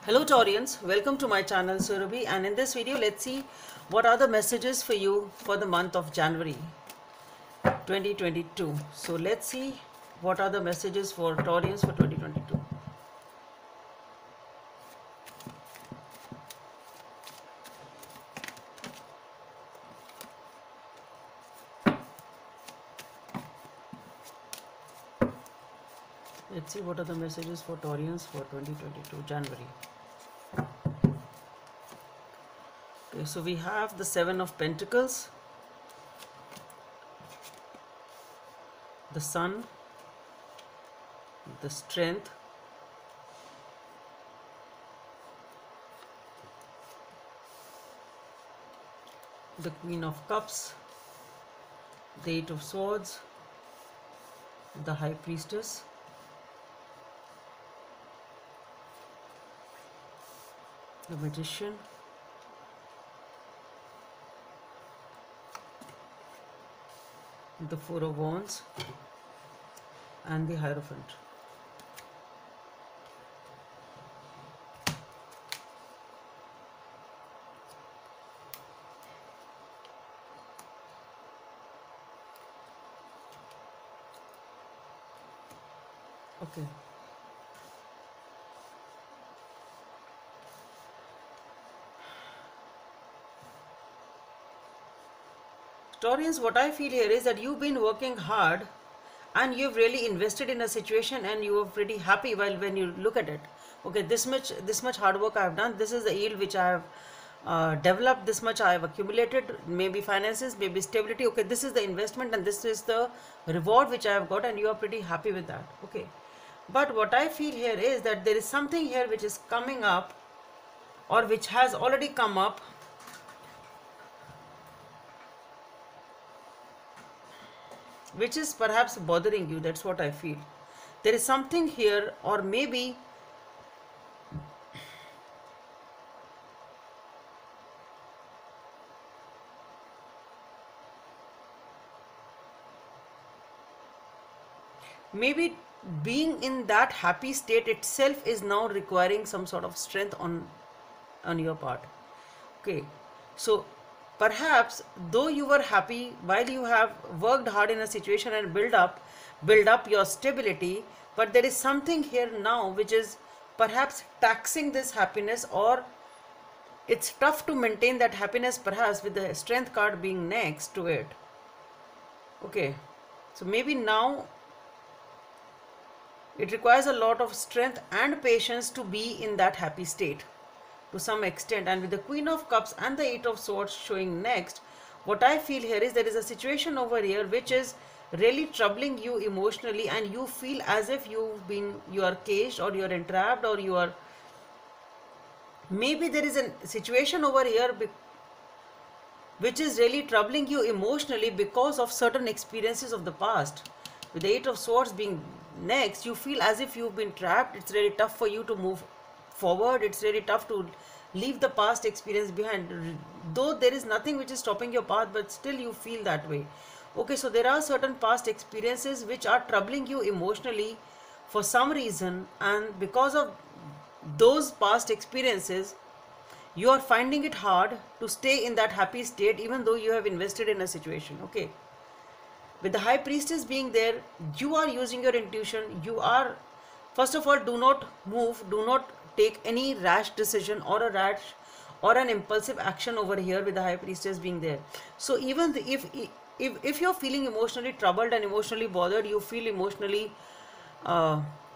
Hello Taurians, welcome to my channel Surabhi, and in this video let's see what are the messages for you for the month of January 2022. So let's see what are the messages for Taurians for 2022. Let's see what are the messages for Taurians for 2022 January. Okay, so we have the Seven of Pentacles, the Sun, the Strength, the Queen of Cups, the Eight of Swords, the High Priestess, the Magician, the Four of Wands, and the Hierophant. Okay. Taurians, what I feel here is that you've been working hard and you've really invested in a situation and you are pretty happy when you look at it. Okay, this much hard work I have done, this is the yield which I have developed, this much I have accumulated, maybe finances, maybe stability. Okay, this is the investment and this is the reward which I have got, and you are pretty happy with that. Okay, but what I feel here is that there is something here which is coming up, or which has already come up, which is perhaps bothering you. That's what I feel. There is something here, or maybe being in that happy state itself is now requiring some sort of strength on your part. Okay, so perhaps though you were happy while you have worked hard in a situation and build up your stability, but there is something here now which is perhaps taxing this happiness, or it's tough to maintain that happiness, perhaps with the Strength card being next to it. Okay, so maybe now it requires a lot of strength and patience to be in that happy state to some extent. And with the Queen of Cups and the Eight of Swords showing next, what I feel here is there is a situation over here which is really troubling you emotionally, and you feel as if you are caged, or you are entrapped, or you are, maybe there is a situation over here which is really troubling you emotionally because of certain experiences of the past. With the Eight of Swords being next, you feel as if you've been trapped. It's really tough for you to move forward. It's really tough to leave the past experience behind, though there is nothing which is stopping your path, but still you feel that way. Okay, so there are certain past experiences which are troubling you emotionally for some reason, and because of those past experiences you are finding it hard to stay in that happy state even though you have invested in a situation. Okay, with the High Priestess being there, you are using your intuition. You are, first of all, do not move, do not take any rash decision or an impulsive action over here with the High Priestess being there. So even if you're feeling emotionally troubled and emotionally bothered, you feel emotionally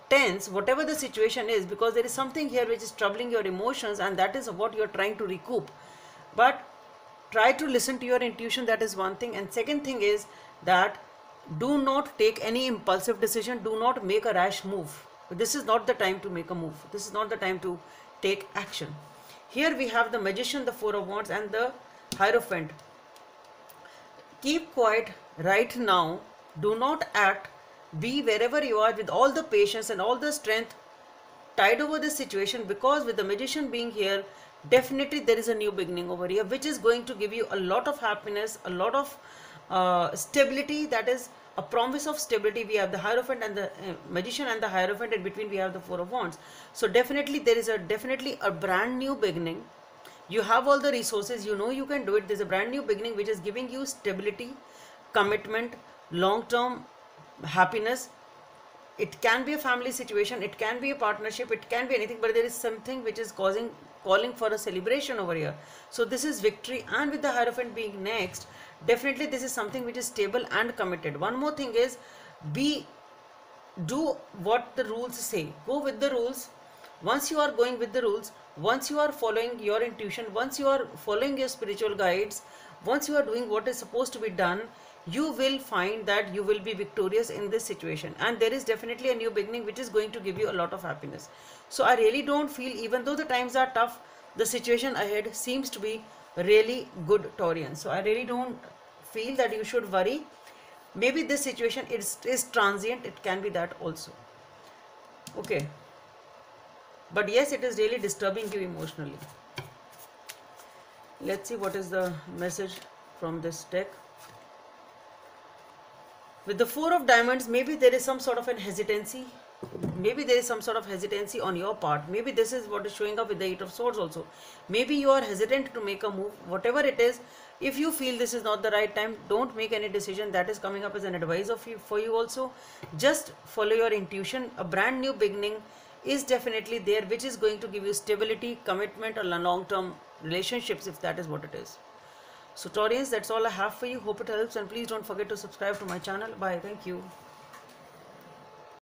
tense, whatever the situation is, because there is something here which is troubling your emotions, and that is what you're trying to recoup. But try to listen to your intuition. That is one thing. And second thing is that do not take any impulsive decision. Do not make a rash move. This is not the time to make a move. This is not the time to take action. Here we have the Magician, the Four of Wands, and the Hierophant. Keep quiet right now. Do not act. Be wherever you are with all the patience and all the strength. Tide over this situation, because with the Magician being here, definitely there is a new beginning over here which is going to give you a lot of happiness, a lot of stability. That is a promise of stability. We have the Hierophant and the Magician and the Hierophant, and between we have the Four of Wands. So definitely there is definitely a brand new beginning. You have all the resources, you know you can do it. There's a brand new beginning which is giving you stability, commitment, long-term happiness. It can be a family situation, it can be a partnership, it can be anything, but there is something which is calling for a celebration over here. So this is victory, and with the Hierophant being next, definitely this is something which is stable and committed. One more thing is, do what the rules say. Go with the rules. Once you are going with the rules, once you are following your intuition, once you are following your spiritual guides, once you are doing what is supposed to be done, you will find that you will be victorious in this situation, and there is definitely a new beginning which is going to give you a lot of happiness. So I really don't feel, even though the times are tough, the situation ahead seems to be really good, Taurian. So I really don't feel that you should worry. Maybe this situation is transient, it can be that also. Okay, but yes, it is really disturbing you emotionally. Let's see what is the message from this deck. With the Four of Diamonds, maybe there is some sort of an hesitancy. Maybe there is some sort of hesitancy on your part. Maybe this is what is showing up with the Eight of Swords also. Maybe you are hesitant to make a move. Whatever it is, if you feel this is not the right time, don't make any decision. That is coming up as an advice for you also. Just follow your intuition. A brand new beginning is definitely there, which is going to give you stability, commitment, or long-term relationships, if that is what it is. So Taurians, that's all I have for you. Hope it helps, and please don't forget to subscribe to my channel. Bye. Thank you.